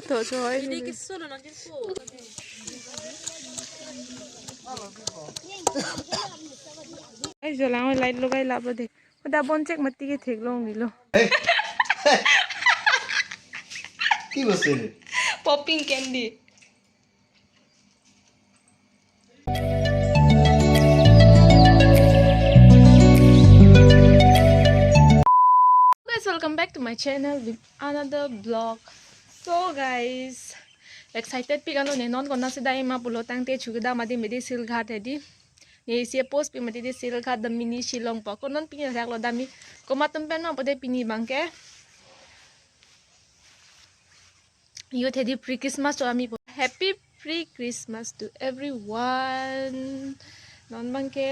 더 좋아해. 이게 썰은 안 됐고. Ai giờ làm lại lúc ấy làm rồi thì đã bon check mất cái thiệt luôn đi luôn. কি বলছে রে Popping candy. Guys, welcome back to my channel with another vlog. So guys, excited pigano ne non konna sida ima pulotang te chugda madi medi Silghat edi. Ni sia post pi madi Silghat the mini Shillong pa konon pin rak lo dami komatum pen ma pode pini bangke. You tedi pre Christmas to ami happy pre Christmas to everyone. Non bangke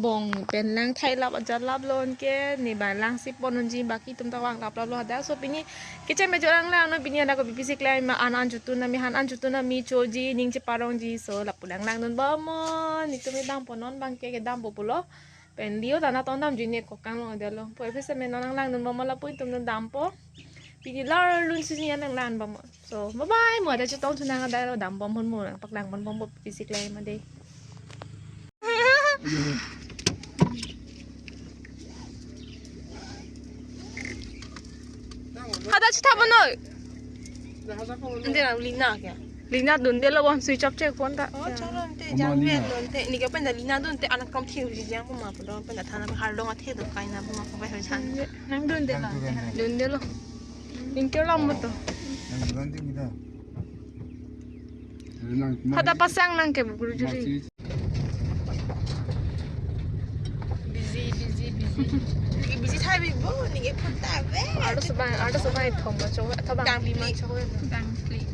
bong pen lang thai lap ajat lap lon ke ni ba lang sip ponon ji baki tum tawang lap lap lo da so pini kiche me jorang lang no pini ana ko bipisi klai ma anan jutu na mi han an jutu na mi choji ning che parong ji so lap pulang lang non ba mo ni tu mi dang ponon bangke ke dam populo pen dio tana ton dam ji ne ko kang lo de lo po pese me non lang non ba mo la pui tum non dam po pini Larlyn si ni nang lan ba mo so bye bye mo da chu tong chu nang da lo dam bom hon mo pak lang bon bom bipisi klai ma de 하다 치타보노 근데 나 리나 그냥 리나 눈대로 원 스위치 업 체크 본다 저런데 장면런데 니가 뺀다 리나도 때 안에 컴 튀우지 장고 마 보러 뺀다 타나 할롱아 태도 가이나 보마 거기 헐찬 난 눈대로 눈대로 인결랑 못도 하다 pasang nang ke buguru juri busy time 뭐 니게 푼다 왜 알아서 많이 덤바 저거 더방 비만 저거 방 플리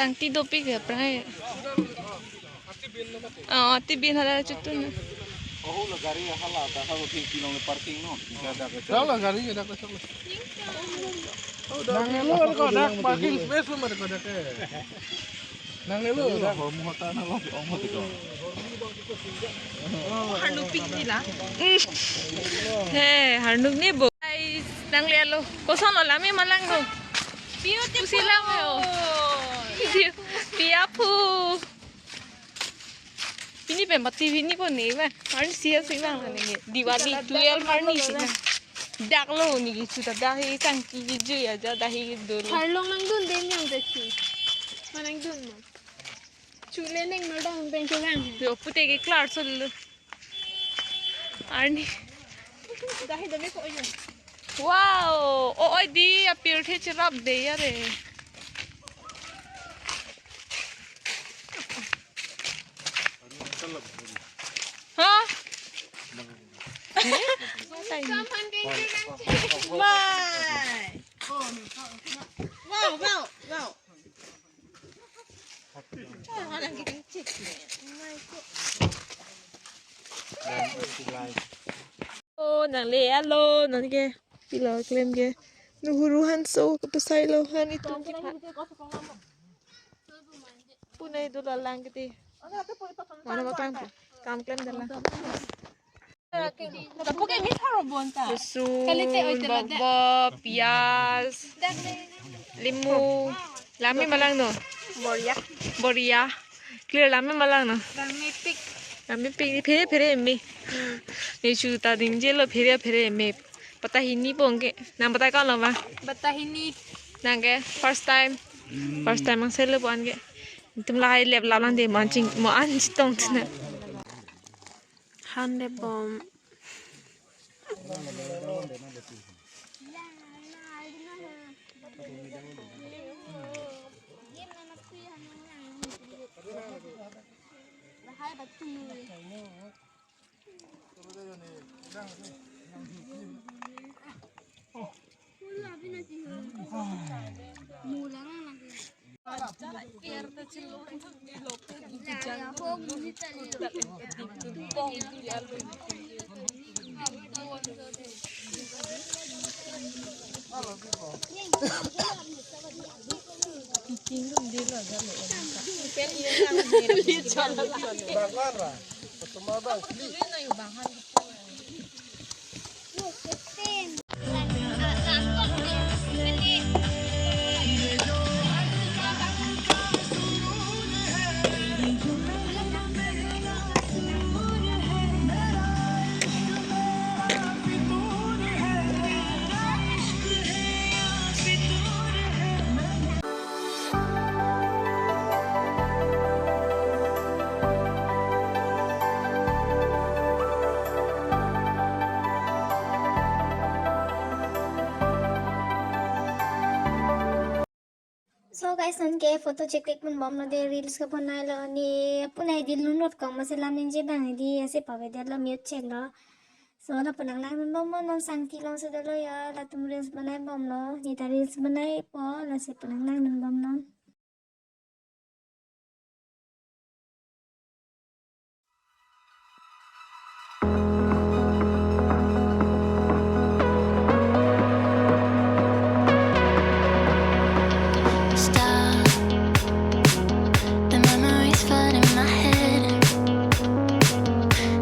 Tangti dopi ke pray. Tibin ada cutun. Oh la gari hala ta ha 3 kilo le parking no ada ke chala gari ada ke chala nang lo ko dak parking space lo mer ko dak nang lo dak mo hota na lo om hoti ko 할로 픽니라 He, harnuk ni bo. Guys, nang lelo. Kosan lo lami malang no. beautiful Silang yo. Piapu. Pini pe mati pini po ni ba. Harn siya silang ni. Diwali 12 harni sila. Dak lo ni suta dahi sang ki ju ya ja dahi dolo. 할롱 낭돈 되면 됐지 마랑 돈 뭐 줄레ning 말도 뱅초랑 Yo pute ke klar sol. Arni. 다시 더 메고 오요 Wow. Oh di appear the chirap de yare. Ha? 와우 와우 와우 하나 기름 찍네 Oh, nang le alo, nang ke. Pila claim ke. Nuhuruhan so kapasay lohan ito. Punay do lang kiti. Ano ba pang kam claim dala. Porque me falo bonta. Susul, baba, pias, limu. Lami malang no. Boria. Boria. Clear lami malang no. Dami pick. Lami ping pere pere me. Ni chuta dinje lo pere me. Pata hini bongke. Nang pata ka lo ma. Batahini. Nang ke first time ang selo bon ke. tum lai lep la lang de man ching mo an chitong chna Han de bom. So guys, nanti foto cek pun bom nanti reels ke pun naik lo ni pun naik di lunut kau masih lamin je bang di asyik pakai dia lo mute cek lo. So la penang lang bom mo non sangki long sudah lo ya la tum reels banai bom lo ni tadi reels banai po la si penang lang bom non. Stop. The memories flood in my head.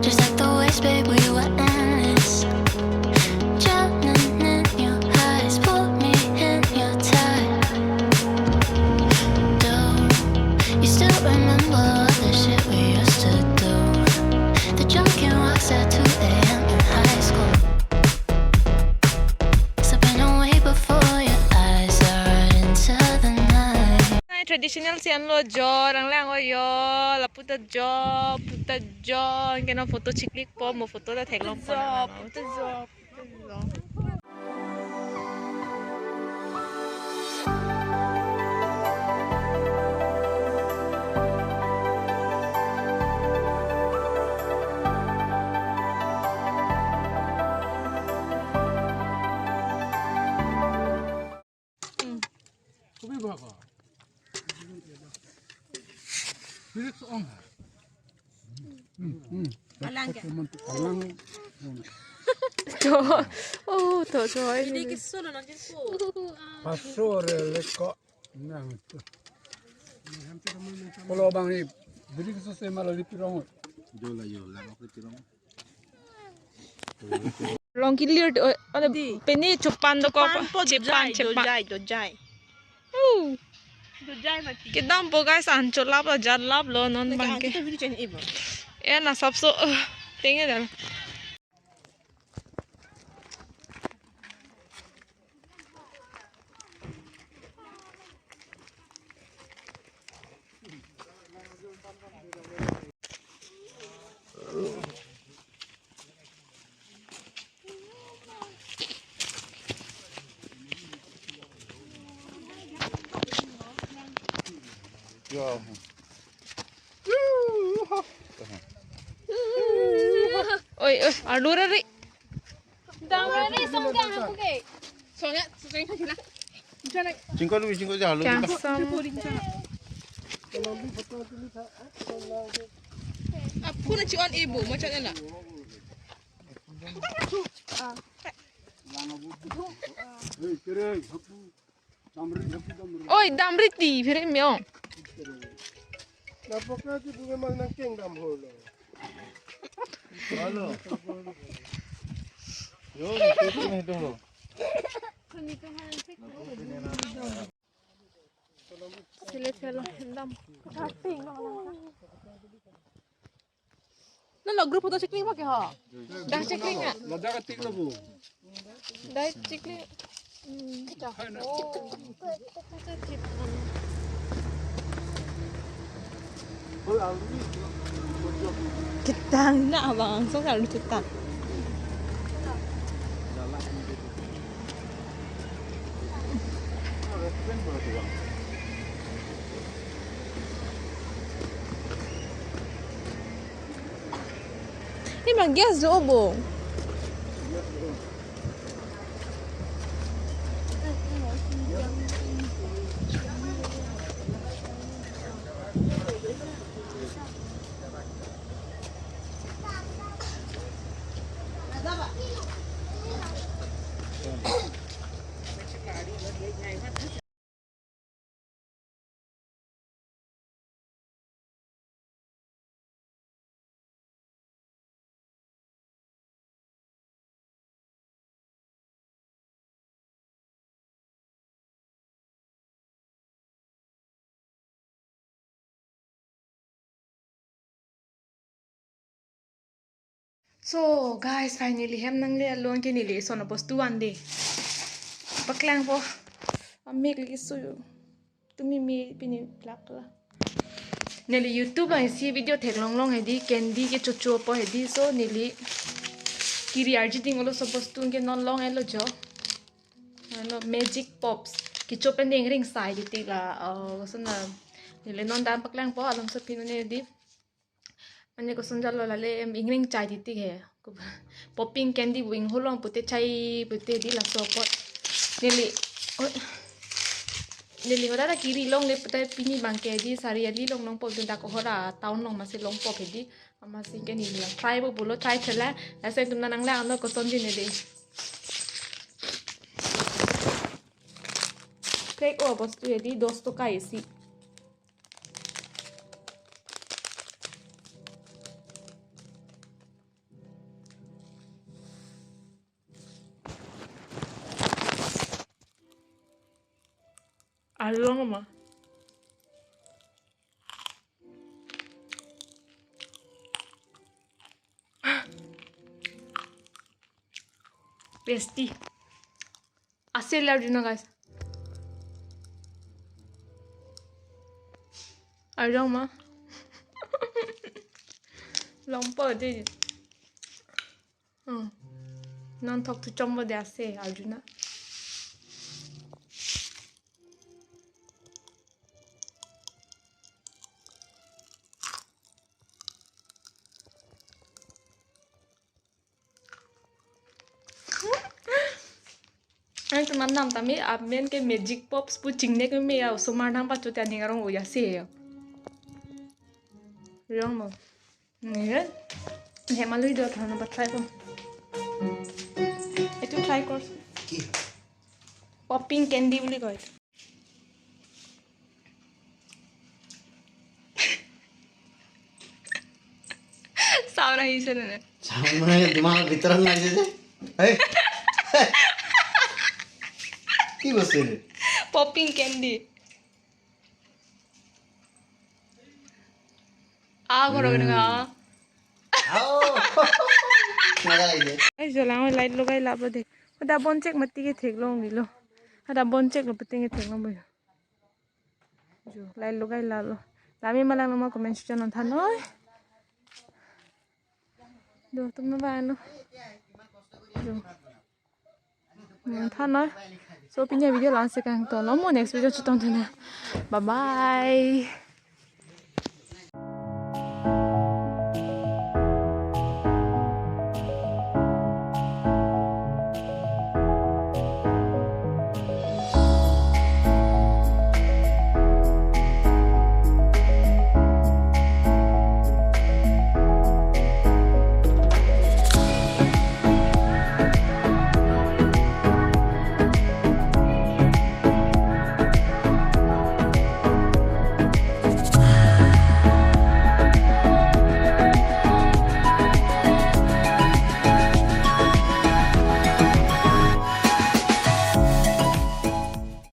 Just like the waves, babe, we were endless. Drowning in your eyes, pull me in your tide. Do you still remember all the shit we used to do? The drunken walks at 2 a.m. in high school. Slipping away before your eyes are into the night. traditional sian lo jo rang lang o yo la puta jo ke no photo chiklik po mo photo da thek long po na puta jo Kopi berapa? Pilih seorang. Alang ke? Alang. jo oh to jo Ini kisah nanti po. Pasor lekok. Nang. Kalau bang ni beri kesusahan malah dipirong. Jola aku dipirong. long clear ada peni chupan do ko chepan Dojai. Dojai mati. kedam po guys an cholap lo jalap lo non bang ke Kita video channel ibu. e na sab so tenge dal Ya. oi adura ri Damai semua aku ke. Soalnya kita. Jingkau je halu. kasam Aku nak cion ibu macam mana? oi damri ti phire myo Napaknya tu memang nak kengdam holo. Halo. Yo, itu ni tu. Sile thelo dam Nah, grup foto cekling pakai ha. dah chekling ah Lada ketik lah bu. dah chekling Ketang na abang so kalau ketang. Ini bang gas zobo. So guys, finally hem nang le alone ke nili so na postu ande. Paklang po. Amik lagi so tumi mi pini plak la. Nili YouTube ang si video thek long long hedi candy ke chocho po hedi so nili kiri arji ding olo so postu ke non long elo jo. Ano magic pops ki chopen ding ring side ti la so na nili non dan paklang po alam sa pino ne di. Mane ko sunjalo lale ingring chai diti he popping candy wing holong pute chai pute di la so pot nili hora kiri long le pute pini bangke di sari ali long long pop da ko hora taun long mase long pop di ama sin ke nili la try bo bulo try thela la se tumna nang la ano ko sonji ne de take o bostu edi dosto ka esi along ma tasty asel la dino guys along ma long po di non talk to chombo de ase arjuna anh tụi mình nằm tạm mấy áp bên cái magic pops pu chính này cái mẹ ở số mà đang bắt chụp tiền cái rong uya xe rong mà nè nè mà lưỡi được thằng nó bắt try không itu try course popping candy বুলি কয় সাউন্ড আহিছে নে সাউন্ড মানে দিমাগৰ ভিতৰত নাইছে যে এই কি বস্তু রে পপিং ক্যান্ডি আ ঘৰৰ কেনেকা আও মজা লাগিছে এই জলাও লাইট লগাই লাভ দে সদা বন চেক মাতি কে থেক লং দিলো সদা বন চেক লপতে কে থেক লং বই jo লাইট লগাই লালো লামি মালা নমা কমেন্ট সেকশন থা নয় do তুমি বা আনো jo থা নয় so pinya video lang se kang to no mo next video chutong thana bye bye